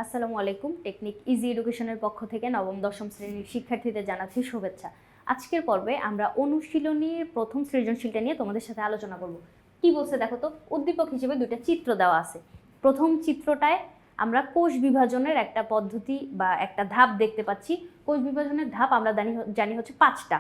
আসসালামু আলাইকুম। Technique easy এডুকেশনের পক্ষ থেকে নবম দশম শ্রেণীর শিক্ষার্থীদের জানাচ্ছি শুভেচ্ছা। আজকের পর্বে আমরা অনুশীলনীর প্রথম সৃজনশীলটা নিয়ে তোমাদের সাথে আলোচনা করব। কি বলছে দেখো তো, উদ্দীপক হিসেবে দুইটা চিত্র দেওয়া আছে। প্রথম চিত্রটায় আমরা কোষ বিভাজনের একটা পদ্ধতি বা একটা ধাপ দেখতে পাচ্ছি। কোষ বিভাজনের ধাপ আমরা জানি হচ্ছে 5টা: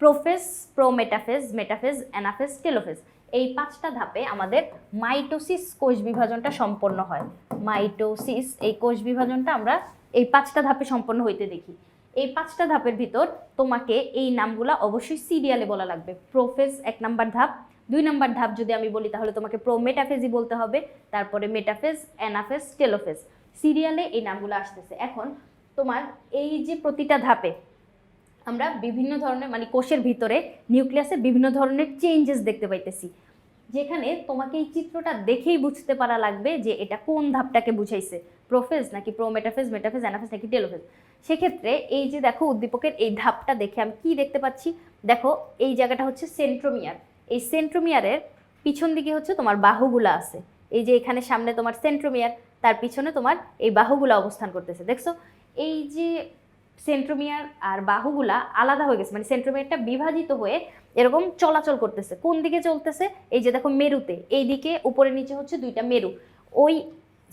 prophase, prometaphase, metaphase, anaphase, telophase. এই 5টা ধাপে আমাদের মাইটোসিস কোষ বিভাজনটা সম্পন্ন হয়। মাইটোসিস এই কোষ বিভাজনটা আমরা এই 5টা ধাপে সম্পন্ন হইতে দেখি। এই 5টা ধাপের ভিতর তোমাকে এই নামগুলা অবশ্যই সিরিয়ালে বলা লাগবে। প্রোফেজ 1 নাম্বার ধাপ, 2 নাম্বার ধাপ যদি আমি বলি তাহলে তোমাকে প্রোমেটাফেজই বলতে হবে, তারপরে মেটাফেজ, অ্যানাফেজ, টেলোফেজ। সিরিয়ালে এই নামগুলো আসতেছে। এখন তোমার এই যে প্রতিটা ধাপে আমরা বিভিন্ন ধরনের মানে কোষের ভিতরে নিউক্লিয়াসের বিভিন্ন ধরনের চেঞ্জেস দেখতে পাইতেছি, যেখানে তোমাকে এই চিত্রটা দেখেই বুঝতে পারা লাগবে যে এটা কোন ধাপটাকে বুঝাইছে, প্রোফেজ নাকি প্রোমেটাফেজ, মেটাফেজ, অ্যানাফেজ নাকি টেলোফেজ। সেক্ষেত্রে এই যে দেখো উদ্দীপকের এই ধাপটা দেখে আমি কি দেখতে পাচ্ছি, দেখো এই জায়গাটা হচ্ছে সেন্ট্রোমিয়ার। এই সেন্ট্রোমিয়ারের পিছন দিকে হচ্ছে তোমার বাহুগুলা আছে। এই যে এখানে সামনে তোমার সেন্ট্রোমিয়ার, তার পিছনে তোমার এই বাহুগুলা অবস্থান করতেছে। দেখছো এই যে সেন্ট্রোমিয়ার আর বাহুগুলা আলাদা হয়ে গেছে, মানে সেন্ট্রোমিয়ারটা বিভাজিত হয়ে এরকম চলাচল করতেছে। কোন দিকে চলতেছে? এই যে দেখো মেরুতে, এই দিকে উপরে নিচে হচ্ছে দুইটা মেরু। ওই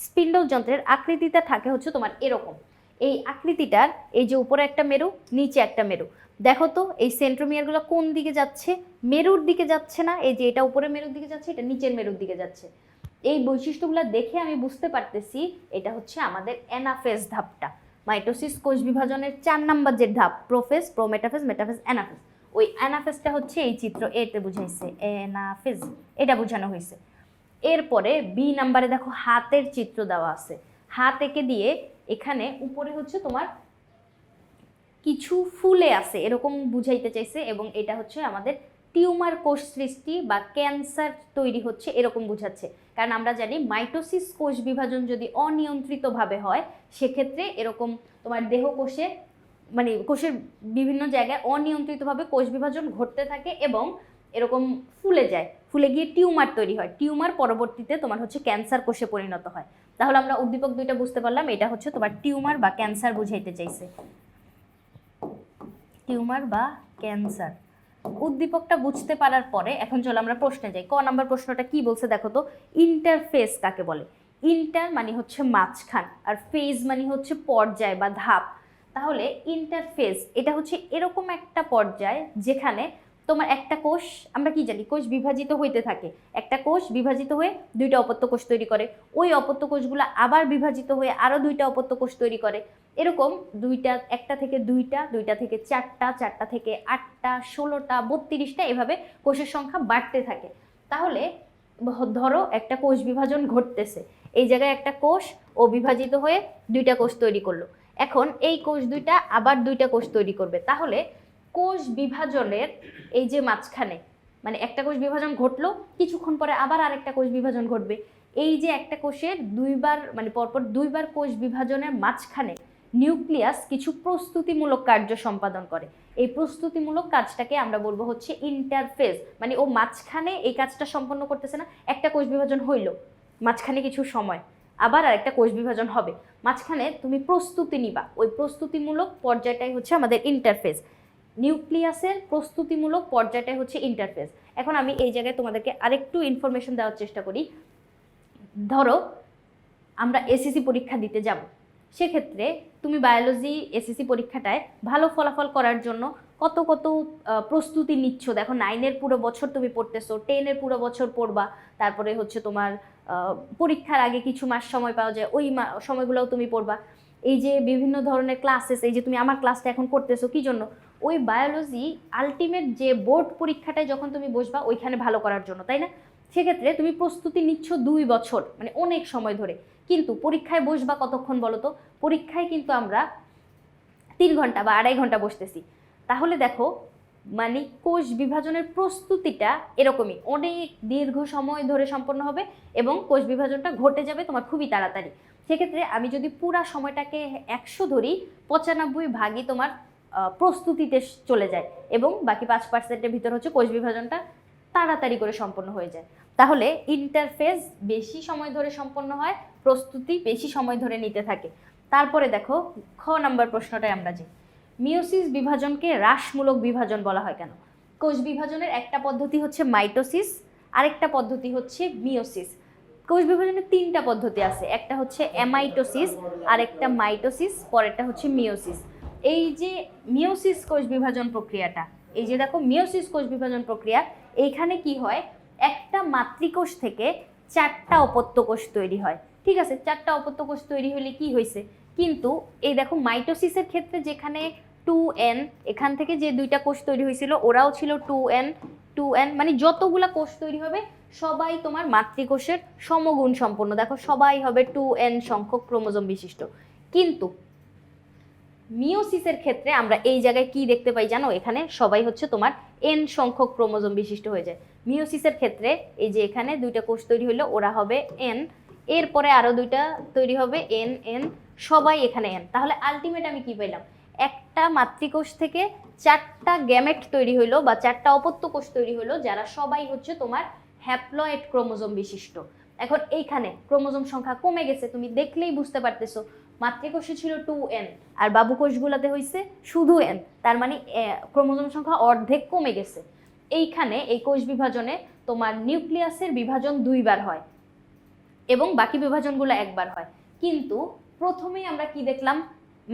স্পিন্ডল যন্ত্রের আকৃতিটা থাকে হচ্ছে তোমার এরকম। এই আকৃতিটার এই যে উপরে একটা মেরু, নিচে একটা মেরু। দেখো তো এই সেন্ট্রোমিয়ারগুলো কোন দিকে যাচ্ছে? মেরুর দিকে যাচ্ছে না। এই যে এটা উপরে মেরুর দিকে যাচ্ছে, এটা নিচের মেরুর দিকে যাচ্ছে। এই বৈশিষ্ট্যগুলো দেখে আমি বুঝতে পারতেছি এটা হচ্ছে আমাদের অ্যানাফেজ ধাপটা। মাইটোসিস কোষ বিভাজনের 4 নাম্বার যে ধাপ, প্রোফেজ, প্রোমেটাফেজ, মেটাফেজ, অ্যানাফেজ, ওই অ্যানাফেজটা হচ্ছে এই চিত্র এতে বুঝাইছে, অ্যানাফেজ এটা বোঝানো হয়েছে। এরপরে বি নাম্বারে দেখো হাতের চিত্র দেওয়া আছে। হাত এঁকে দিয়ে এখানে উপরে হচ্ছে তোমার কিছু ফুলে আছে এরকম বুঝাইতে চাইছে, এবং এটা হচ্ছে আমাদের টিউমার কোষ সৃষ্টি বা ক্যান্সার তৈরি হচ্ছে এরকম বুঝাচ্ছে। কারণ আমরা জানি মাইটোসিস কোষ বিভাজন যদি অনিয়ন্ত্রিতভাবে হয় সেক্ষেত্রে এরকম তোমার দেহ কোষে মানে কোষের বিভিন্ন জায়গায় অনিয়ন্ত্রিতভাবে কোষ বিভাজন ঘটতে থাকে এবং এরকম ফুলে যায়, ফুলে গিয়ে টিউমার তৈরি হয়। টিউমার পরবর্তীতে তোমার হচ্ছে ক্যান্সার কোষে পরিণত হয়। তাহলে আমরা উদ্দীপক দুইটা বুঝতে পারলাম, এটা হচ্ছে তোমার টিউমার বা ক্যান্সার বুঝাইতে চাইছে, টিউমার বা ক্যান্সার। উদ্দীপকটা বুঝতে পারার পরে এখন চলো আমরা প্রশ্নে যাই। ক নাম্বার প্রশ্নটা কি বলছে দেখো তো, ইন্টারফেস কাকে বলে? ইন্টার মানে হচ্ছে মাঝখান, আর ফেজ মানে হচ্ছে পর্যায় বা ধাপ। তাহলে ইন্টারফেস এটা হচ্ছে এরকম একটা পর্যায় যেখানে তোমার একটা কোষ, আমরা কি জানি কোষ বিভাজিত হইতে থাকে, একটা কোষ বিভাজিত হয়ে দুইটা অপত্য কোষ তৈরি করে, ওই অপত্য কোষগুলো আবার বিভাজিত হয়ে আরো দুইটা অপত্য কোষ তৈরি করে। এরকম দুইটা, একটা থেকে দুইটা, দুইটা থেকে চারটা, চারটা থেকে 8টা, 16টা, 32টা, এভাবে কোষের সংখ্যা বাড়তে থাকে। তাহলে ধরো একটা কোষ বিভাজন ঘটতেছে, এই জায়গায় একটা কোষ ও বিভাজিত হয়ে দুইটা কোষ তৈরি করলো। এখন এই কোষ দুইটা আবার দুইটা কোষ তৈরি করবে। তাহলে কোষ বিভাজনের এই যে মাঝখানে মানে একটা কোষ বিভাজন ঘটলো, কিছুক্ষণ পরে আবার আরেকটা কোষ বিভাজন ঘটবে। এই যে একটা কোষের দুইবার মানে পরপর দুইবার কোষ বিভাজনের মাঝখানে নিউক্লিয়াস কিছু প্রস্তুতিমূলক কার্য সম্পাদন করে। এই প্রস্তুতিমূলক কাজটাকে আমরা বলবো হচ্ছে ইন্টারফেজ। মানে ও মাঝখানে এই কাজটা সম্পন্ন করতেছে না, একটা কোষ বিভাজন হইলো, মাঝখানে কিছু সময় আবার আরেকটা কোষ বিভাজন হবে, মাঝখানে তুমি প্রস্তুতি নিবা, ওই প্রস্তুতিমূলক পর্যায়টাই হচ্ছে আমাদের ইন্টারফেজ। নিউক্লিয়াসের প্রস্তুতিমূলক পর্যায়টাই হচ্ছে ইন্টারফেজ। এখন আমি এই জায়গায় তোমাদেরকে আরেকটু ইনফরমেশন দেওয়ার চেষ্টা করি। ধরো আমরা এসএসসি পরীক্ষা দিতে যাব, সেক্ষেত্রে তুমি বায়োলজি এসএসসি পরীক্ষাটায় ভালো ফলাফল করার জন্য কত কত প্রস্তুতি নিচ্ছ। দেখো 9-এর পুরো বছর তুমি পড়তেছো, 10-এর পুরো বছর পড়বা, তারপরে হচ্ছে তোমার পরীক্ষার আগে কিছু মাস সময় পাওয়া যায়, ওই সময়গুলোও তুমি পড়বা। এই যে বিভিন্ন ধরনের ক্লাসেস, এই যে তুমি আমার ক্লাসটা এখন করতেছো কি জন্য? ওই বায়োলজি আলটিমেট যে বোর্ড পরীক্ষাটায় যখন তুমি বসবা ওইখানে ভালো করার জন্য, তাই না? সেক্ষেত্রে তুমি প্রস্তুতি নিচ্ছ 2 বছর, মানে অনেক সময় ধরে। কিন্তু পরীক্ষায় বসবা কতক্ষণ বলো তো? পরীক্ষায় কিন্তু আমরা 3 ঘন্টা বা 2.5 ঘন্টা বসতেছি। তাহলে দেখো মানে কোষ বিভাজনের প্রস্তুতিটা এরকমই অনেক দীর্ঘ সময় ধরে সম্পন্ন হবে এবং কোষ বিভাজনটা ঘটে যাবে তোমার খুবই তাড়াতাড়ি। সেক্ষেত্রে আমি যদি পুরা সময়টাকে 100 ধরি, 95 ভাগই তোমার প্রস্তুতিতে চলে যায় এবং বাকি 5%-এর ভিতর হচ্ছে কোষ বিভাজনটা তাড়াতাড়ি করে সম্পন্ন হয়ে যায়। তাহলে ইন্টারফেজ বেশি সময় ধরে সম্পন্ন হয়, প্রস্তুতি বেশি সময় ধরে নিতে থাকে। তারপরে দেখো খ নাম্বার প্রশ্নটায় আমরা যে মিওসিস বিভাজনকে হ্রাসমূলক বিভাজন বলা হয় কেন? কোষ বিভাজনের একটা পদ্ধতি হচ্ছে মাইটোসিস, আরেকটা পদ্ধতি হচ্ছে মিওসিস। কোষ বিভাজনের তিনটা পদ্ধতি আছে, একটা হচ্ছে অ্যামাইটোসিস, আরেকটা মাইটোসিস, পরেরটা হচ্ছে মিওসিস। এই যে মিওসিস কোষ বিভাজন প্রক্রিয়াটা, এই যে দেখো মিওসিস কোষ বিভাজন প্রক্রিয়া, এইখানে কি হয়, একটা মাতৃকোষ থেকে 4টা অপত্য কোষ তৈরি হয়। ঠিক আছে, 4টা অপত্য কোষ তৈরি হলে কি হয়েছে, কিন্তু এই দেখো মাইটোসিসের ক্ষেত্রে যেখানে 2n, এখান থেকে যে 2টা কোষ তৈরি হয়েছিল ওরাও ছিল 2n, মানে যতগুলা কোষ তৈরি হবে সবাই তোমার মাতৃকোষের সমগুণ সম্পন্ন। দেখো সবাই হবে 2n সংখ্যক ক্রোমোজোম বিশিষ্ট। কিন্তু মিওসিসের ক্ষেত্রে আমরা এই জায়গায় কি দেখতে পাই জানো, এখানে সবাই হচ্ছে তোমার n সংখ্যক ক্রোমোজোম বিশিষ্ট হয়ে যায়। মিওসিসের ক্ষেত্রে এই যে এখানে 2টা কোষ তৈরি হলো, ওরা হবে n, এরপরে আরো 2টা তৈরি হবে n, সবাই এখানে n। তাহলে আলটিমেট আমি কি পেলাম, একটা মাতৃকোষ থেকে 4টা গ্যামেট তৈরি হলো বা 4টা অপত্য কোষ তৈরি হলো, যারা সবাই হচ্ছে তোমার হ্যাপ্লয়েড ক্রোমোজোম বিশিষ্ট। এখন এইখানে ক্রোমোজোম সংখ্যা কমে গেছে, তুমি দেখলেই বুঝতে পারতেছো। মাতৃকোষে ছিল 2n আর বাবু কোষগুলোতে হয়েছে শুধু n, তার মানে ক্রোমোজোম সংখ্যা অর্ধেক কমে গেছে। এইখানে এই কোষ বিভাজনে তোমার নিউক্লিয়াসের বিভাজন 2বার হয় এবং বাকি বিভাজনগুলো একবার হয়। কিন্তু প্রথমেই আমরা কি দেখলাম,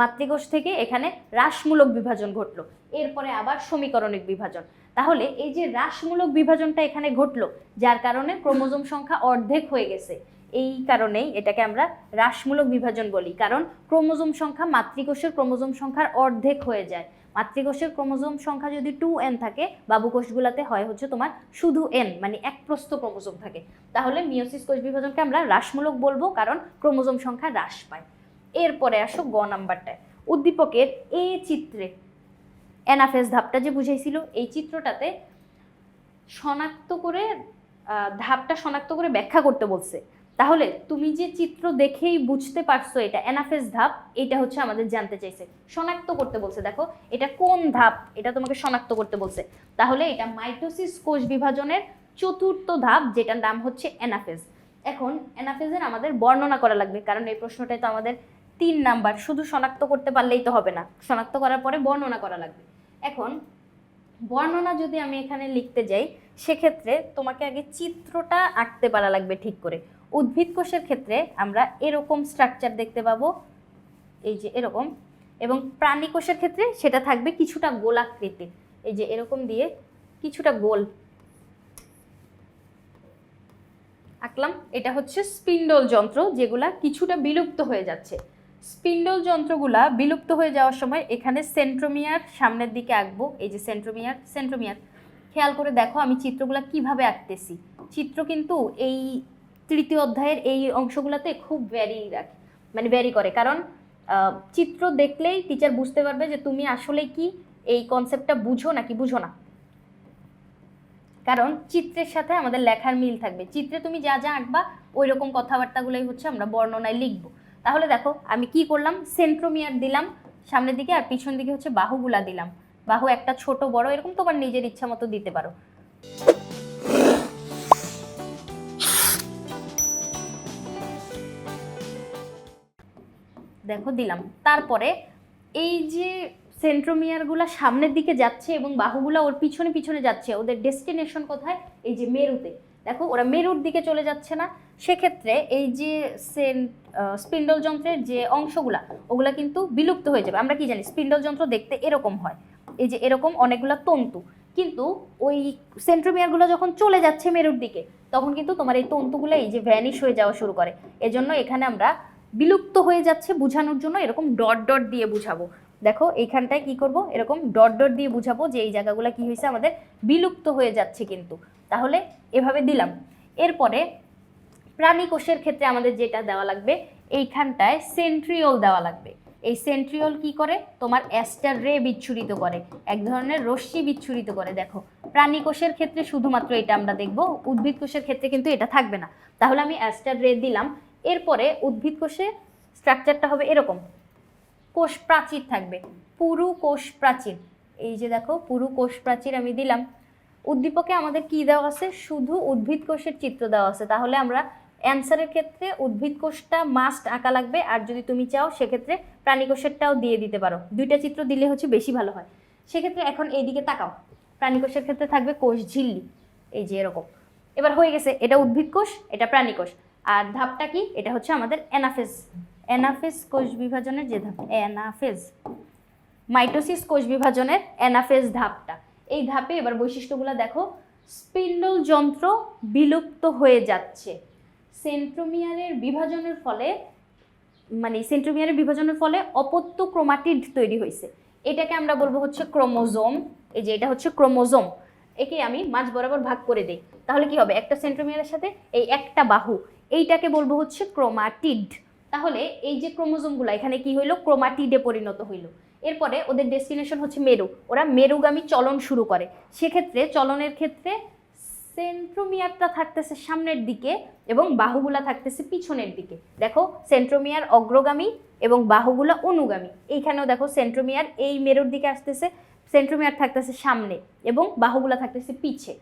মাতৃকোষ থেকে এখানে হ্রাসমূলক বিভাজন ঘটলো, এরপরে আবার সমীকরণিক বিভাজন। তাহলে এই যে হ্রাসমূলক বিভাজনটা এখানে ঘটলো, যার কারণে ক্রোমোজোম সংখ্যা অর্ধেক হয়ে গেছে, এই কারণেই এটাকে আমরা হ্রাসমূলক বিভাজন বলি, কারণ ক্রোমোজোম সংখ্যা মাতৃকোষের ক্রোমোজোম সংখ্যার অর্ধেক হয়ে যায়। মাতৃকোষের ক্রোমোজোম সংখ্যা যদি 2n থাকে, বাবু কোষগুলোতে হয় হচ্ছে তোমার শুধু n, মানে এক প্রস্থ ক্রোমোজোম থাকে। তাহলে মিওসিস কোষ বিভাজনকে আমরা হ্রাসমূলক বলবো, কারণ ক্রোমোজোম সংখ্যা হ্রাস পায়। এরপরে আসো গ নাম্বারটায়, উদ্দীপকের এ চিত্রে অ্যানাফেজ ধাপটা যে বুঝাইছিল, এই চিত্রটাতে শনাক্ত করে ধাপটা শনাক্ত করে ব্যাখ্যা করতে বলছে। তাহলে তুমি যে চিত্র দেখেই বুঝতে পারছো এটা অ্যানাফেজ ধাপ, এটা হচ্ছে আমাদের জানতে চাইছে, শনাক্ত করতে বলছে। দেখো এটা কোন ধাপ, এটা তোমাকে শনাক্ত করতে বলছে। তাহলে এটা মাইটোসিস কোষ বিভাজনের 4র্থ ধাপ, যেটার নাম হচ্ছে অ্যানাফেজ। এখন অ্যানাফেজের আমাদের বর্ণনা করা লাগবে, কারণ এই প্রশ্নটাই তো আমাদের 3 নাম্বার, শুধু শনাক্ত করতে পারলেই তো হবে না, শনাক্ত করার পরে বর্ণনা করা লাগবে। এখন বর্ণনা যদি আমি এখানে লিখতে যাই, সেক্ষেত্রে তোমাকে আগে চিত্রটা আঁকতে পারা লাগবে ঠিক করে। উদ্ভিদ কোষের ক্ষেত্রে আমরা এরকম স্ট্রাকচার দেখতে পাবো, এই যে এরকম, এবং প্রাণী কোষের ক্ষেত্রে সেটা থাকবে কিছুটা গোলাকৃতি, এই যে এরকম দিয়ে কিছুটা গোল আঁকলাম। এটা হচ্ছে স্পিন্ডল যন্ত্র, যেগুলা কিছুটা বিলুপ্ত হয়ে যাচ্ছে। স্পিন্ডল যন্ত্রগুলা বিলুপ্ত হয়ে যাওয়ার সময় এখানে সেন্ট্রোমিয়ার সামনের দিকে আঁকবো, এই যে সেন্ট্রোমিয়ার। খেয়াল করে দেখো আমি চিত্রগুলা কিভাবে আঁকতেছি। চিত্র কিন্তু এই 3য় অধ্যায়ের এই অংশগুলোতে খুব ভ্যারি করে, কারণ চিত্র দেখলেই টিচার বুঝতে পারবে যে তুমি আসলে কি এই কনসেপ্টটা বুঝো নাকি বুঝো না, কারণ চিত্রের সাথে আমাদের লেখার মিল থাকবে। চিত্রে তুমি যা যা আঁকবা ওই রকম কথাবার্তাগুলোই হচ্ছে আমরা বর্ণনায় লিখবো। তাহলে দেখো আমি কি করলাম, সেন্ট্রোমিয়ার দিলাম সামনের দিকে, আর পিছন দিকে হচ্ছে বাহুগুলা দিলাম। বাহু একটা ছোট বড় এরকম তোমার নিজের ইচ্ছা মতো দিতে পারো। দেখো দিলাম। তারপরে এই যে সেন্ট্রোমিয়ারগুলো সামনের দিকে যাচ্ছে এবং বাহুগুলো ওর পিছনে পিছনে যাচ্ছে, ওদের ডেস্টিনেশন কোথায়, এই যে মেরুতে। দেখো ওরা মেরুর দিকে চলে যাচ্ছে না, সেক্ষেত্রে এই যে স্পিন্ডল যন্ত্রের যে অংশগুলা ওগুলা কিন্তু বিলুপ্ত হয়ে যাবে। আমরা কি জানি স্পিন্ডল যন্ত্র দেখতে এরকম হয়, এই যে এরকম অনেকগুলো তন্তু, কিন্তু ওই সেন্ট্রোমিয়ারগুলো যখন চলে যাচ্ছে মেরুর দিকে, তখন কিন্তু তোমার এই তন্তুগুলো এই যে ভ্যানিশ হয়ে যাওয়া শুরু করে। এজন্য এখানে আমরা বিলুপ্ত হয়ে যাচ্ছে বোঝানোর জন্য এরকম ডট ডট দিয়ে বুঝাবো। দেখো এইখানটায় কি করব, এরকম ডট ডট দিয়ে বুঝাবো যে এই জায়গাগুলো কি হয়েছে আমাদের বিলুপ্ত হয়ে যাচ্ছে কিন্তু। তাহলে এভাবে দিলাম। এরপরে প্রাণী কোষের ক্ষেত্রে আমাদের যেটা দেওয়া লাগবে, এইখানটায় সেন্ট্রিওল দেওয়া লাগবে। এই সেন্ট্রিওল কি করে, তোমার অ্যাস্টার রে বিচ্ছুরিত করে, এক ধরনের রশ্মি বিচ্ছুরিত করে। দেখো প্রাণী কোষের ক্ষেত্রে শুধুমাত্র এটা আমরা দেখব, উদ্ভিদ কোষের ক্ষেত্রে কিন্তু এটা থাকবে না। তাহলে আমি অ্যাস্টার রে দিলাম। এরপরে উদ্ভিদ কোষে স্ট্রাকচারটা হবে এরকম, কোষ প্রাচীর থাকবে, পুরু কোষ প্রাচীর। এই যে দেখো পুরু কোষ প্রাচীর আমি দিলাম। উদ্দীপকে আমাদের কি দেওয়া আছে, শুধু উদ্ভিদ কোষের চিত্র দেওয়া আছে, তাহলে আমরা অ্যান্সারের ক্ষেত্রে উদ্ভিদ কোষটা মাস্ট আঁকা লাগবে, আর যদি তুমি চাও সেক্ষেত্রে প্রাণী কোষেরটাও দিয়ে দিতে পারো, দুইটা চিত্র দিলে হচ্ছে বেশি ভালো হয়। সেক্ষেত্রে এখন এইদিকে তাকাও, প্রাণী কোষের ক্ষেত্রে থাকবে কোষ ঝিল্লি, এই যে এরকম। এবার হয়ে গেছে, এটা উদ্ভিদ কোষ, এটা প্রাণী কোষ। আর ধাপটা কি, এটা হচ্ছে আমাদের অ্যানাফেজ। অ্যানাফেজ কোষ বিভাজনের যে ধাপ, অ্যানাফেজ, মাইটোসিস কোষ বিভাজনের অ্যানাফেজ ধাপটা। এই ধাপে এবার বৈশিষ্ট্যগুলো দেখো, স্পিন্ডল যন্ত্র বিলুপ্ত হয়ে যাচ্ছে, সেন্ট্রোমিয়ারের বিভাজনের ফলে, মানে সেন্ট্রোমিয়ারের বিভাজনের ফলে অপত্য ক্রোমাটিড তৈরি হয়েছে, এটাকে আমরা বলবো হচ্ছে ক্রোমোজোম। এই যে এটা হচ্ছে ক্রোমোজোম, একে আমি মাঝ বরাবর ভাগ করে দেই, তাহলে কি হবে, একটা সেন্ট্রোমিয়ারের সাথে এই একটা বাহু, এইটাকে বলবো হচ্ছে ক্রোমাটিড। তাহলে এই যে ক্রোমোজোমগুলো এখানে কি হইলো, ক্রোমাটিডে পরিণত হইলো। এরপরে ওদের ডেস্টিনেশন হচ্ছে মেরু, ওরা মেরুগামী চলন শুরু করে। সেক্ষেত্রে চলনের ক্ষেত্রে সেন্ট্রোমিয়ারটা থাকতেছে সামনের দিকে এবং বাহুগুলা থাকতেছে পিছনের দিকে। দেখো সেন্ট্রোমিয়ার অগ্রগামী এবং বাহুগুলা অনুগামী। এইখানেও দেখো সেন্ট্রোমিয়ার এই মেরুর দিকে আসতেছে, সেন্ট্রোমিয়ার থাকতেছে সামনে এবং বাহুগুলা থাকতেছে পিছে।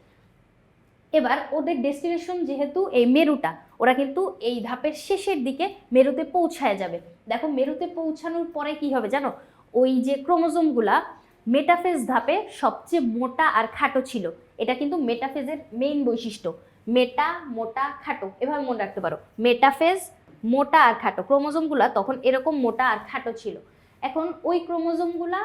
এবার ওদের ডেস্টিনেশন যেহেতু এই মেরুটা, ওরা কিন্তু এই ধাপের শেষের দিকে মেরুতে পৌঁছায় যাবে। দেখো মেরুতে পৌঁছানোর পরে কি হবে জানো, ওই যে ক্রোমোজোমগুলা মেটাফেজ ধাপে সবচেয়ে মোটা আর খাটো ছিল, এটা কিন্তু মেটাফেজের মেইন বৈশিষ্ট্য, মেটা, মোটা, খাটো, এভাবে মনে রাখতে পারো, মেটাফেজ মোটা আর খাটো, ক্রোমোজোমগুলা তখন এরকম মোটা আর খাটো ছিল। এখন ওই ক্রোমোজোমগুলা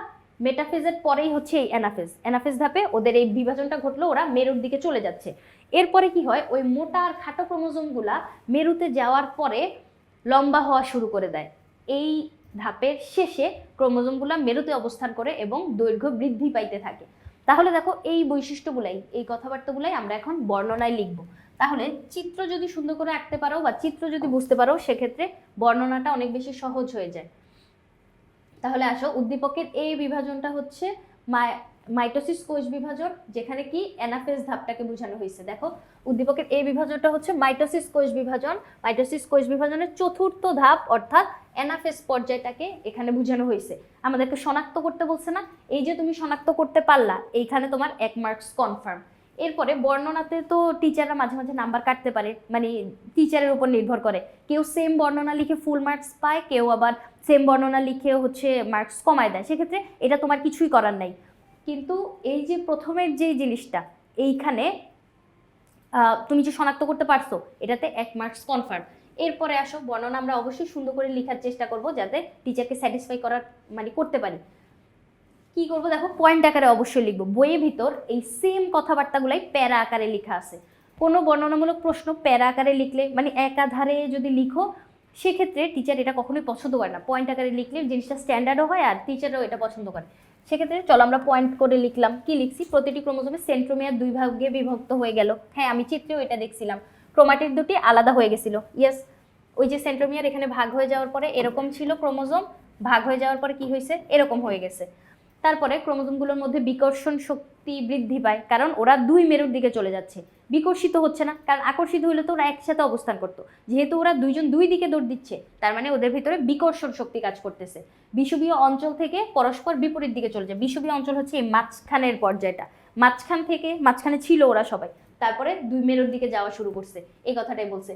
মেটাফেজের পরেই হচ্ছে এই অ্যানাফেজ, অ্যানাফেজ ধাপে ওদের এই বিভাজনটা ঘটলো, ওরা মেরুর দিকে চলে যাচ্ছে। এরপরে কি হয়, ওই মোটা আর খাটো ক্রোমোজোমগুলা মেরুতে যাওয়ার পরে লম্বা হওয়া শুরু করে দেয়। এই ধাপের শেষে ক্রোমোজোমগুলা মেরুতে অবস্থান করে এবং দৈর্ঘ্য বৃদ্ধি পাইতে থাকে। তাহলে দেখো এই বৈশিষ্ট্যগুলাই, এই কথাবার্তাগুলাই আমরা এখন বর্ণনায় লিখব। তাহলে চিত্র যদি সুন্দর করে আঁকতে পারো বা চিত্র যদি বুঝতে পারো, সেক্ষেত্রে বর্ণনাটা অনেক বেশি সহজ হয়ে যায়। তাহলে আসো, উদ্দীপকের এই বিভাজনটা হচ্ছে মাইটোসিস কোষ বিভাজন, যেখানে কি অ্যানাফেজ ধাপটাকে বোঝানো হয়েছে। দেখো উদ্দীপকের এই বিভাজনটা হচ্ছে মাইটোসিস কোষ বিভাজন, মাইটোসিস কোষ বিভাজনের চতুর্থ ধাপ অর্থাৎ অ্যানাফেজ পর্যায়টাকে এখানে বোঝানো হয়েছে। আমাদেরকে শনাক্ত করতে বলছে না, এই যে তুমি শনাক্ত করতে পারলা, এইখানে তোমার 1 মার্কস কনফার্ম। এরপরে বর্ণনাতে তো টিচাররা মাঝে মাঝে নাম্বার কাটতে পারে, মানে টিচারের উপর নির্ভর করে, কেউ সেম বর্ণনা লিখে ফুল মার্কস পায়, কেউ আবার সেম বর্ণনা লিখেও হচ্ছে মার্কস কমায় দেয়, সেক্ষেত্রে এটা তোমার কিছুই করার নাই। কিন্তু এই যে প্রথমের যেই জিনিসটা, এইখানে তুমি যে শনাক্ত করতে পারছো, এটাতে 1 মার্কস কনফার্ম। এরপরে আসো, বর্ণনা আমরা অবশ্যই সুন্দর করে লেখার চেষ্টা করব, যাতে টিচারকে স্যাটিসফাই করার মানে করতে পারি। কি করব দেখো, পয়েন্ট আকারে অবশ্যই লিখবো, বইয়ের ভিতর এই সেম কথাবার্তাগুলাই প্যারা আকারে লেখা আছে। কোনো বর্ণনামূলক প্রশ্ন প্যারা আকারে লিখলে, মানে একাধারে যদি লিখো, সেক্ষেত্রে টিচার এটা কখনোই পছন্দ করে না। পয়েন্ট আকারে লিখলে জিনিসটা স্ট্যান্ডার্ডও হয় আর টিচারও এটা পছন্দ করে। সেক্ষেত্রে চলো আমরা পয়েন্ট করে লিখলাম, কি লিখছি, প্রতিটি ক্রোমোজোমে সেন্ট্রোমিয়ার 2 ভাগে বিভক্ত হয়ে গেল। হ্যাঁ, আমি চিত্রেও এটা দেখছিলাম, ক্রোমাটিড দুটি আলাদা হয়ে গেছিল। ইয়েস, ওই যে সেন্ট্রোমিয়ার এখানে ভাগ হয়ে যাওয়ার পরে এরকম ছিল ক্রোমোজোম, ভাগ হয়ে যাওয়ার পরে কি হয়েছে, এরকম হয়ে গেছে। তারপরে ক্রোমোজোমগুলোর মধ্যে বিকর্ষণ শক্তি বৃদ্ধি পায়, কারণ ওরা 2 মেরুর দিকে চলে যাচ্ছে। বিকর্ষিত হচ্ছে না, কারণ আকর্ষিত হলে তো ওরা একসাথে অবস্থান করতো, যেহেতু ওরা দুইজন 2 দিকে দৌড় দিচ্ছে, তার মানে ওদের ভিতরে বিকর্ষণ শক্তি কাজ করতেছে। বিষুবীয় অঞ্চল থেকে পরস্পর বিপরীত দিকে চলে যায়। বিষুবীয় অঞ্চল হচ্ছে এই মাঝখানের পর্যায়টা, মাঝখান থেকে, মাঝখানে ছিল ওরা সবাই, তারপরে 2 মেরুর দিকে যাওয়া শুরু করছে, এই কথাটাই বলছে।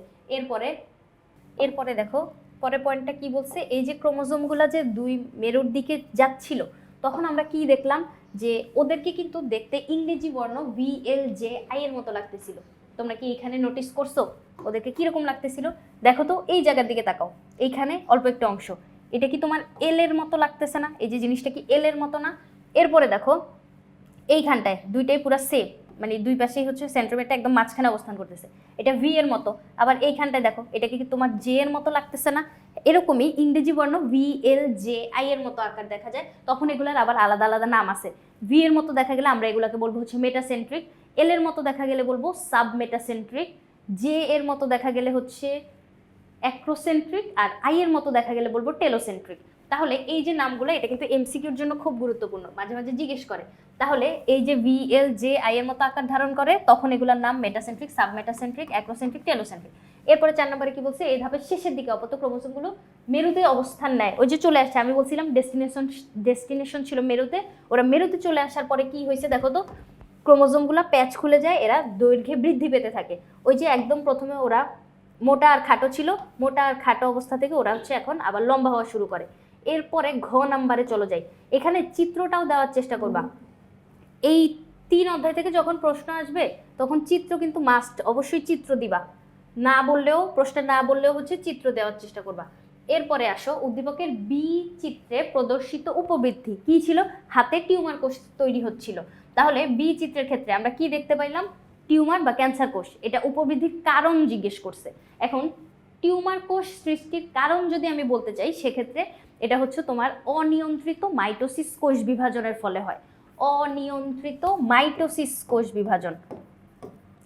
এরপরে দেখো পরের পয়েন্টটা কি বলছে, এই যে ক্রোমোজোমগুলো যে 2 মেরুর দিকে যাচ্ছিল, তখন আমরা কি দেখলাম, যে ওদেরকে কিন্তু দেখতে ইংরেজি বর্ণ VLJI এর মতো লাগতেছিল। তোমরা কি এখানে নোটিস করছো ওদেরকে কিরকম লাগতেছিল? দেখো তো, এই জায়গার দিকে তাকাও, এইখানে অল্প একটা অংশ, এটা কি তোমার এল এর মতো লাগতেছে না? এই যে জিনিসটা কি এল এর মতো না? এরপরে দেখো এইখানটায় দুইটাই পুরো সেম, মানে দুই পাশেই হচ্ছে সেন্ট্রোমিয়ারটা একদম মাঝখানে অবস্থান করতেছে, এটা ভি এর মতো। আবার এইখানটায় দেখো, এটা কি তোমার জে এর মতো লাগতেছে না? এরকমই ইংরেজি বর্ণ VLJI এর মতো আকার দেখা যায়, তখন এগুলোর আবার আলাদা আলাদা নাম আছে। ভি এর মতো দেখা গেলে আমরা এগুলোকে বলবো হচ্ছে মেটাসেন্ট্রিক, এল এর মতো দেখা গেলে বলবো সাবমেটাসেন্ট্রিক, জে এর মতো দেখা গেলে হচ্ছে অ্যাক্রোসেন্ট্রিক, আর আই এর মতো দেখা গেলে বলবো টেলোসেন্ট্রিক। তাহলে এই যে নামগুলো, এটা কিন্তু MCQর জন্য খুব গুরুত্বপূর্ণ, মাঝে মাঝে জিজ্ঞেস করে। তাহলে এই যে VLJI এর মতো আকার ধারণ করে, তখন এগুলোর নাম মেটাসেন্ট্রিক, সাবমেটাসেন্ট্রিক, অ্যাক্রোসেন্ট্রিক, টেলোসেন্ট্রিক। এরপরে 4 নম্বরে কি বলছে, এই ধাপের শেষের দিকে অপত্য ক্রোমোজোমগুলো মেরুতে অবস্থান নেয়। ওই যে চলে আসছে, আমি বলছিলাম ডেস্টিনেশন ছিল মেরুতে, ওরা মেরুতে চলে আসার পরে কি হয়েছে দেখো তো, ক্রোমোজোমগুলো প্যাচ খুলে যায়, এরা দৈর্ঘ্যে বৃদ্ধি পেতে থাকে। ওই যে একদম প্রথমে ওরা মোটা আর খাটো ছিল, মোটা আর খাটো অবস্থা থেকে ওরা হচ্ছে এখন আবার লম্বা হওয়া শুরু করে। এরপরে ঘ নাম্বারে চলে যায়, এখানে চিত্রটাও দেওয়ার চেষ্টা করবা। এই 3 অধ্যায় থেকে যখন প্রশ্ন আসবে তখন চিত্র কিন্তু মাস্ট, অবশ্যই চিত্র দিবা, না বললেও প্রশ্ন না বললেও হচ্ছে চিত্র দেওয়ার চেষ্টা করবা। এরপরে আসো উদ্দীপকের বি চিত্রে প্রদর্শিত উপবৃদ্ধি কি ছিল, হাতে টিউমার কোষ তৈরি হচ্ছিল। তাহলে বি চিত্রের ক্ষেত্রে আমরা কি দেখতে পাইলাম, টিউমার বা ক্যান্সার কোষ, এটা উপবৃদ্ধির কারণ জিজ্ঞেস করছে। এখন টিউমার কোষ সৃষ্টির কারণ যদি আমি বলতে চাই সেক্ষেত্রে এটা হচ্ছে তোমার অনিয়ন্ত্রিত মাইটোসিস কোষ বিভাজনের ফলে হয়। অনিয়ন্ত্রিত মাইটোসিস কোষ বিভাজন,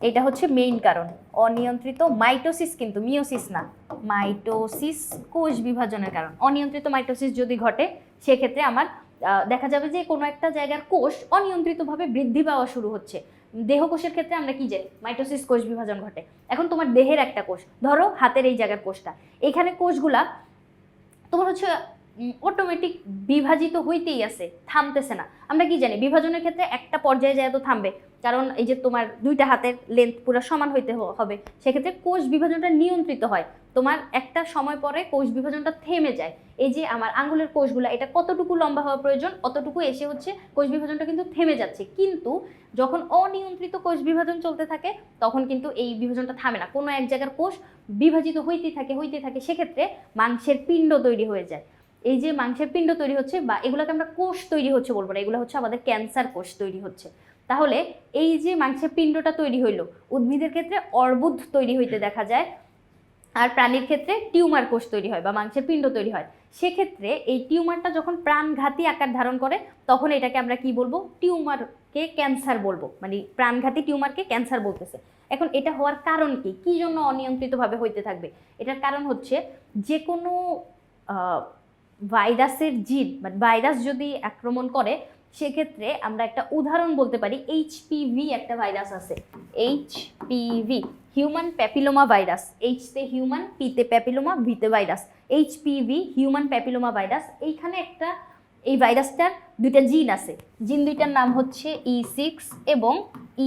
এটা হচ্ছে মেইন কারণ। অনিয়ন্ত্রিত মাইটোসিস, কিন্তু মিওসিস না, মাইটোসিস কোষ বিভাজনের কারণ। অনিয়ন্ত্রিত মাইটোসিস যদি ঘটে সেক্ষেত্রে আমার দেখা যাবে যে কোনো একটা জায়গার কোষ অনিয়ন্ত্রিতভাবে বৃদ্ধি পাওয়া শুরু হচ্ছে। দেহকোষের ক্ষেত্রে আমরা কি জানি, মাইটোসিস কোষ বিভাজন ঘটে। এখন তোমার দেহের একটা কোষ, ধরো হাতের এই জায়গার কোষটা, এখানে কোষগুলা তোমার হচ্ছে অটোমেটিক বিভাজিত হইতেই আছে, থামতেছে না। আমরা কি জানি বিভাজনের ক্ষেত্রে একটা পর্যায়ে যায় তো থামবে, কারণ এই যে তোমার দুইটা হাতের লেন্থ পুরো সমান হইতে হবে, সেক্ষেত্রে কোষ বিভাজনটা নিয়ন্ত্রিত হয়। তোমার একটা সময় পরে কোষ বিভাজনটা থেমে যায়। এই যে আমার আঙ্গুলের কোষগুলো, এটা কতটুকু লম্বা হওয়া প্রয়োজন অতটুকু এসে হচ্ছে কোষ বিভাজনটা কিন্তু থেমে যাচ্ছে। কিন্তু যখন অনিয়ন্ত্রিত কোষ বিভাজন চলতে থাকে তখন কিন্তু এই বিভাজনটা থামে না, কোনো এক জায়গার কোষ বিভাজিত হইতে থাকে। সেক্ষেত্রে মাংসের পিণ্ড তৈরি হয়ে যায়। এই যে মাংসের পিণ্ড তৈরি হচ্ছে বা এগুলোকে আমরা কোষ তৈরি হচ্ছে বলবো না, এগুলো হচ্ছে আমাদের ক্যান্সার কোষ তৈরি হচ্ছে। তাহলে এই যে মাংসের পিণ্ডটা তৈরি হইলো, উদ্ভিদের ক্ষেত্রে অর্বুদ তৈরি হইতে দেখা যায়, আর প্রাণীর ক্ষেত্রে টিউমার কোষ তৈরি হয় বা মাংসের পিণ্ড তৈরি হয়। সেক্ষেত্রে এই টিউমারটা যখন প্রাণঘাতী আকার ধারণ করে তখন এটাকে আমরা কি বলবো, টিউমারকে ক্যান্সার বলবো, মানে প্রাণঘাতী টিউমারকে ক্যান্সার বলতেছে। এখন এটা হওয়ার কারণ কি, কি জন্য অনিয়ন্ত্রিতভাবে হইতে থাকবে? এটার কারণ হচ্ছে যে কোনো ভাইরাসের জিন বা ভাইরাস যদি আক্রমণ করে সেক্ষেত্রে আমরা একটা উদাহরণ বলতে পারি, এইচপিভি একটা ভাইরাস আছে, এইচপিভি, হিউম্যান প্যাপিলোমা ভাইরাস। এইচতে হিউম্যান, পিতে প্যাপিলোমা, ভিতে virus, HPV human papilloma virus. এইখানে একটা এই ভাইরাসটার দুইটা জিন আছে, জিন দুইটার নাম হচ্ছে E6 এবং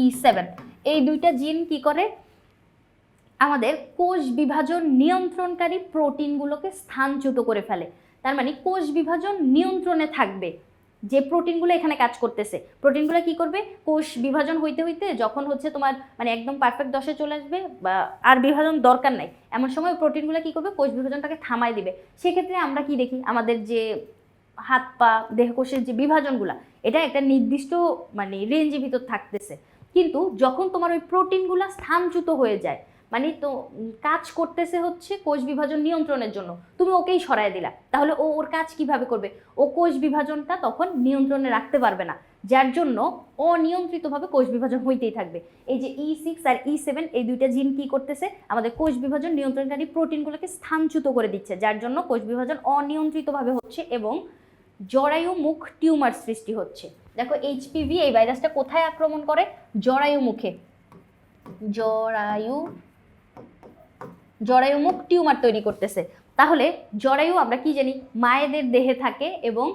E7। এই দুইটা জিন কি করে, আমাদের কোষ বিভাজন নিয়ন্ত্রণকারী প্রোটিনগুলোকে স্থানচ্যুত করে ফেলে। তার মানে কোষ বিভাজন নিয়ন্ত্রণে থাকবে যে প্রোটিনগুলো এখানে কাজ করতেছে, প্রোটিনগুলো কি করবে, কোষ বিভাজন হইতে হইতে যখন হচ্ছে তোমার মানে একদম পারফেক্ট দশে চলে আসবে বা আর বিভাজন দরকার নাই, এমন সময় প্রোটিনগুলো কি করবে, কোষ বিভাজনটাকে থামাই দিবে। সেক্ষেত্রে আমরা কি দেখি, আমাদের যে হাত পা দেহকোষের যে বিভাজনগুলা, এটা একটা নির্দিষ্ট মানে রেঞ্জের ভিতর থাকতেছে। কিন্তু যখন তোমার ওই প্রোটিনগুলা স্থানচ্যুত হয়ে যায়, মানে তো কাজ করতেছে হচ্ছে কোষ বিভাজন নিয়ন্ত্রণের জন্য, তুমি ওকেই সরায় দিলা, তাহলে ও ওর কাজ কিভাবে করবে, ও কোষ বিভাজনটা তখন নিয়ন্ত্রণে রাখতে পারবে না, যার জন্য অনিয়ন্ত্রিতভাবে কোষ বিভাজন হইতেই থাকবে। এই যে E6 আর E7 এই দুইটা জিন কি করতেছে, আমাদের কোষ বিভাজন নিয়ন্ত্রণকারী প্রোটিনগুলোকে স্থানচ্যুত করে দিচ্ছে, যার জন্য কোষ বিভাজন অনিয়ন্ত্রিতভাবে হচ্ছে এবং জরায়ু মুখ টিউমার সৃষ্টি হচ্ছে। দেখো এইচপিভি এই ভাইরাসটা কোথায় আক্রমণ করে, জরায়ু মুখে, জরায়ু মুখ টিউমার তৈরি করতেছে। তাহলে জরায়ু আমরা কি জানি মায়েদের দেহে থাকে এবং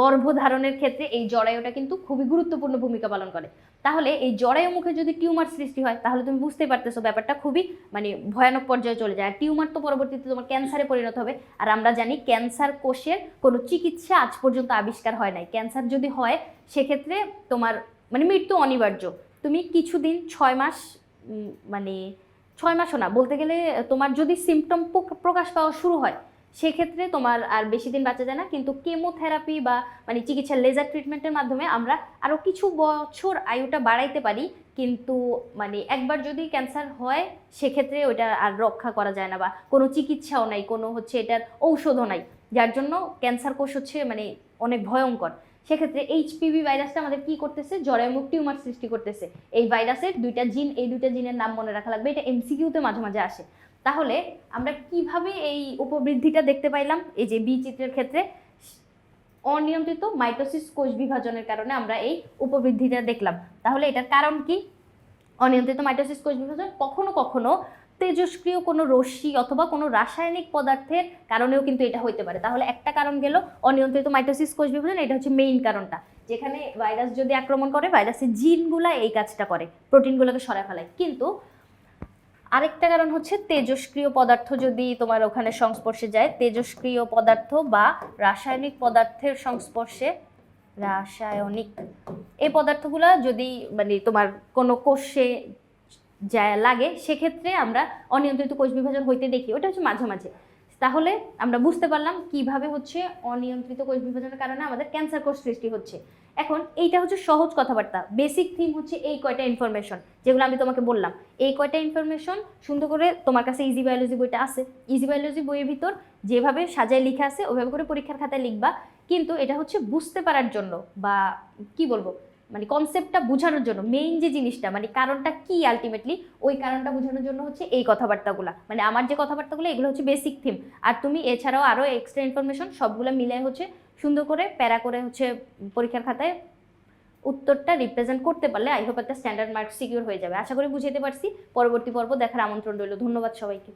গর্ভধারণের ক্ষেত্রে এই জরায়ুটা কিন্তু খুবই গুরুত্বপূর্ণ ভূমিকা পালন করে। তাহলে এই জরায়ু মুখে যদি টিউমার সৃষ্টি হয় তাহলে তুমি বুঝতেই পারতেছো ব্যাপারটা খুবই মানে ভয়ানক পর্যায়ে চলে যায়। আর টিউমার তো পরবর্তীতে তোমার ক্যান্সারে পরিণত হবে। আর আমরা জানি ক্যান্সার কোষের কোনো চিকিৎসা আজ পর্যন্ত আবিষ্কার হয় নাই। ক্যান্সার যদি হয় সেক্ষেত্রে তোমার মানে মৃত্যু অনিবার্য। তুমি কিছুদিন 6 মাস মানে 6 মাসও না, বলতে গেলে তোমার যদি সিমটম প্রকাশ পাওয়া শুরু হয় সেক্ষেত্রে তোমার আর বেশি দিন বাঁচা যায় না। কিন্তু কেমোথেরাপি বা মানে চিকিৎসা লেজার ট্রিটমেন্টের মাধ্যমে আমরা আরও কিছু বছর আয়ুটা বাড়াইতে পারি। কিন্তু মানে একবার যদি ক্যান্সার হয় সেক্ষেত্রে ওইটা আর রক্ষা করা যায় না বা কোনো চিকিৎসাও নাই, কোনো হচ্ছে এটার ঔষধও নাই, যার জন্য ক্যান্সার কোষ হচ্ছে মানে অনেক ভয়ঙ্কর। সেক্ষেত্রে এইচপিভি ভাইরাসটা আমাদের কি করতেছে, জরায়ুমুখ টিউমার সৃষ্টি করতেছে। এই ভাইরাসের দুইটা জিন, এই দুইটা জিনের নাম মনে রাখা লাগবে, এটা এমসিকিউতে মাঝে মাঝে আসে। তাহলে আমরা কিভাবে এই উপবৃদ্ধিটা দেখতে পাইলাম, এই যে বি চিত্রের ক্ষেত্রে অনিয়ন্ত্রিত মাইটোসিস কোষ বিভাজনের কারণে আমরা এই উপবৃদ্ধিটা দেখলাম। তাহলে এটার কারণ কি, অনিয়ন্ত্রিত মাইটোসিস কোষ বিভাজন কখনো কখনো তেজস্ক্রিয় কোনো রশ্মি অথবা কোনো রাসায়নিক পদার্থের কারণেও কিন্তু এটা হইতে পারে। তাহলে একটা কারণ গেল অনিয়ন্ত্রিত মাইটোসিস কোষ বিভাজন, এটা হচ্ছে মেইন কারণটা, যেখানে ভাইরাস যদি আক্রমণ করে ভাইরাসের জিনগুলা এই কাজটা করে, প্রোটিনগুলোকে সরায় ফেলায়। কিন্তু আরেকটা কারণ হচ্ছে তেজস্ক্রিয় পদার্থ যদি তোমার ওখানে সংস্পর্শে যায়, তেজস্ক্রিয় পদার্থ বা রাসায়নিক পদার্থের সংস্পর্শে, রাসায়নিক এই পদার্থগুলো যদি মানে তোমার কোনো কোষে যা লাগে, সেক্ষেত্রে আমরা অনিয়ন্ত্রিত কোষ বিভাজন হইতে দেখি, ওটা হচ্ছে মাঝে মাঝে। তাহলে আমরা বুঝতে পারলাম কিভাবে হচ্ছে অনিয়ন্ত্রিত কোষ বিভাজনের কারণে আমাদের ক্যান্সার কোষ সৃষ্টি হচ্ছে। এখন এইটা হচ্ছে সহজ কথাবার্তা, বেসিক থিম হচ্ছে এই কয়টা ইনফরমেশন যেগুলো আমি তোমাকে বললাম। এই কয়টা ইনফরমেশন সুন্দর করে তোমার কাছে ইজি বায়োলজি বইটা আছে, ইজি বায়োলজি বইয়ের ভিতর যেভাবে সাজায় লেখা আছে ওইভাবে করে পরীক্ষার খাতায় লিখবা। কিন্তু এটা হচ্ছে বুঝতে পারার জন্য বা কি বলবো মানে কনসেপ্টটা বোঝানোর জন্য, মেইন যে জিনিসটা মানে কারণটা কি আলটিমেটলি, ওই কারণটা বোঝানোর জন্য হচ্ছে এই কথাবার্তাগুলো, মানে আমার যে কথাবার্তাগুলো এগুলো হচ্ছে বেসিক থিম। আর তুমি এছাড়াও আরও এক্সট্রা ইনফরমেশন সবগুলো মিলে হচ্ছে সুন্দর করে প্যারা করে হচ্ছে পরীক্ষার খাতায় উত্তরটা রিপ্রেজেন্ট করতে পারলে আই হোপ একটা স্ট্যান্ডার্ড মার্ক সিকিউর হয়ে যাবে। আশা করি বুঝাতে পারছি। পরবর্তী পর্ব দেখার আমন্ত্রণ রইল। ধন্যবাদ সবাইকে।